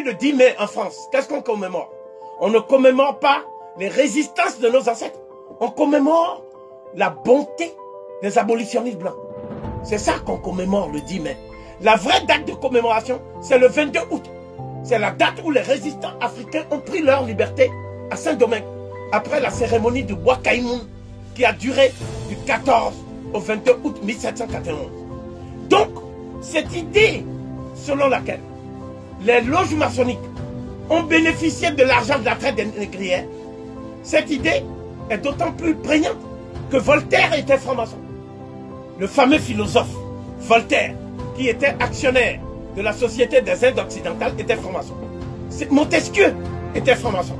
Aujourd'hui, le 10 mai en France, qu'est-ce qu'on commémore? On ne commémore pas les résistances de nos ancêtres. On commémore la bonté des abolitionnistes blancs. C'est ça qu'on commémore le 10 mai. La vraie date de commémoration, c'est le 22 août. C'est la date où les résistants africains ont pris leur liberté à Saint-Domingue, après la cérémonie du Bois Caïmoun, qui a duré du 14 au 22 août 1791. Donc, cette idée selon laquelle les loges maçonniques ont bénéficié de l'argent de la traite des négrières, cette idée est d'autant plus prégnante que Voltaire était franc-maçon. Le fameux philosophe Voltaire, qui était actionnaire de la Société des Indes occidentales, était franc-maçon. Montesquieu était franc-maçon.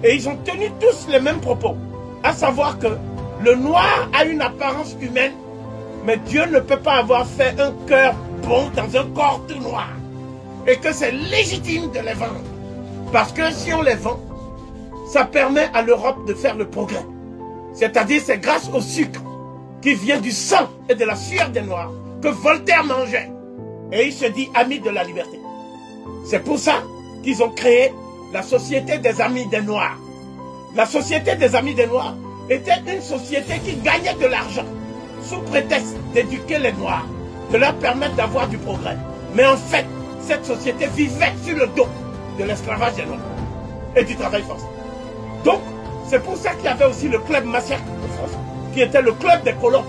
Et ils ont tenu tous les mêmes propos, à savoir que le noir a une apparence humaine, mais Dieu ne peut pas avoir fait un cœur bon dans un corps tout noir. Et que c'est légitime de les vendre. Parce que si on les vend, ça permet à l'Europe de faire le progrès. C'est-à-dire c'est grâce au sucre qui vient du sang et de la sueur des Noirs que Voltaire mangeait. Et il se dit ami de la liberté. C'est pour ça qu'ils ont créé la Société des Amis des Noirs. La Société des Amis des Noirs était une société qui gagnait de l'argent sous prétexte d'éduquer les Noirs, de leur permettre d'avoir du progrès. Mais en fait, cette société vivait sur le dos de l'esclavage des Noirs et du travail forcé. Donc, c'est pour ça qu'il y avait aussi le club Massiac de France, qui était le club des colons,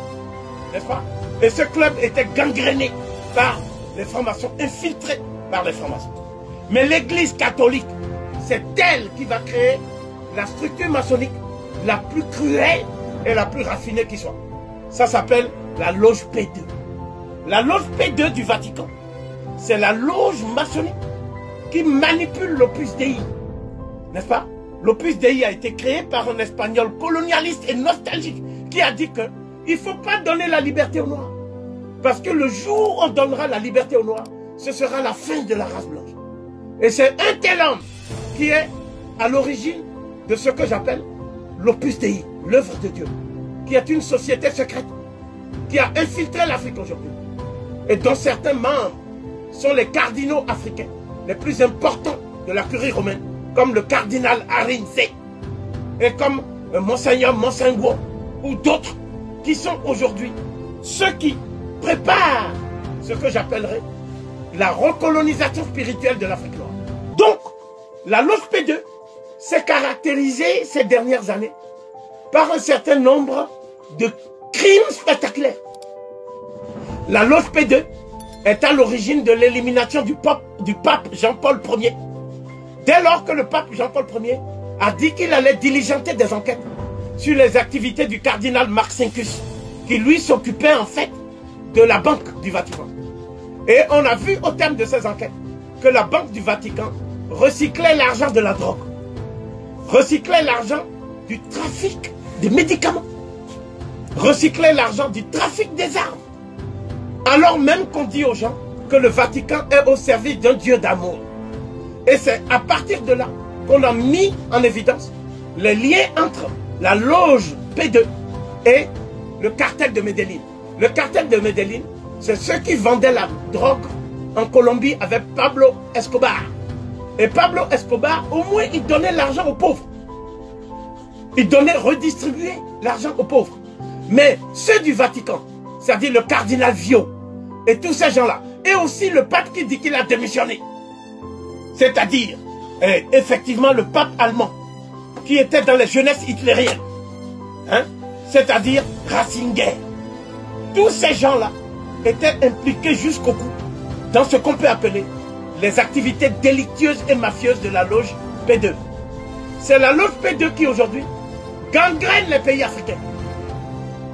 n'est-ce pas? Et ce club était gangréné par les francs-maçons, infiltrés par les francs-maçons. Mais l'Église catholique, c'est elle qui va créer la structure maçonnique la plus cruelle et la plus raffinée qui soit. Ça s'appelle la loge P2. La loge P2 du Vatican, c'est la loge maçonnique qui manipule l'Opus Dei, n'est-ce pas? L'Opus Dei a été créé par un Espagnol colonialiste et nostalgique qui a dit que il ne faut pas donner la liberté aux Noirs. Parce que le jour où on donnera la liberté aux Noirs, ce sera la fin de la race blanche. Et c'est un tel homme qui est à l'origine de ce que j'appelle l'Opus Dei, l'œuvre de Dieu, qui est une société secrète, qui a infiltré l'Afrique aujourd'hui, et dont certains membres sont les cardinaux africains, les plus importants de la curie romaine, comme le cardinal Arinze, et comme Monseigneur Monsengwo, ou d'autres, qui sont aujourd'hui ceux qui préparent ce que j'appellerais la recolonisation spirituelle de l'Afrique noire. Donc, la loge P2 s'est caractérisée ces dernières années par un certain nombre de crimes spectaculaires. La loge P2 est à l'origine de l'élimination du pape Jean-Paul Ier. Dès lors que le pape Jean-Paul Ier a dit qu'il allait diligenter des enquêtes sur les activités du cardinal Marcinkus, qui lui s'occupait en fait de la banque du Vatican. Et on a vu au terme de ces enquêtes que la banque du Vatican recyclait l'argent de la drogue, recyclait l'argent du trafic des médicaments, recyclait l'argent du trafic des armes. Alors même qu'on dit aux gens que le Vatican est au service d'un Dieu d'amour. Et c'est à partir de là qu'on a mis en évidence les liens entre la loge P2 et le cartel de Medellín. Le cartel de Medellín, c'est ceux qui vendaient la drogue en Colombie avec Pablo Escobar. Et Pablo Escobar, au moins, il donnait l'argent aux pauvres. Il donnait, redistribuait l'argent aux pauvres. Mais ceux du Vatican, c'est-à-dire le cardinal Vio, et tous ces gens-là, et aussi le pape qui dit qu'il a démissionné, c'est-à-dire, effectivement, le pape allemand, qui était dans les jeunesses hitlériennes, hein, c'est-à-dire Ratzinger. Tous ces gens-là étaient impliqués jusqu'au bout dans ce qu'on peut appeler les activités délictueuses et mafieuses de la loge P2. C'est la loge P2 qui aujourd'hui gangrène les pays africains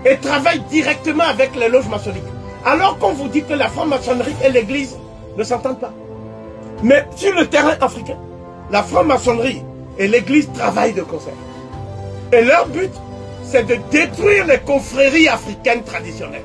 et travaille directement avec les loges maçonniques. Alors qu'on vous dit que la franc-maçonnerie et l'église ne s'entendent pas. Mais sur le terrain africain, la franc-maçonnerie et l'église travaillent de concert. Et leur but, c'est de détruire les confréries africaines traditionnelles.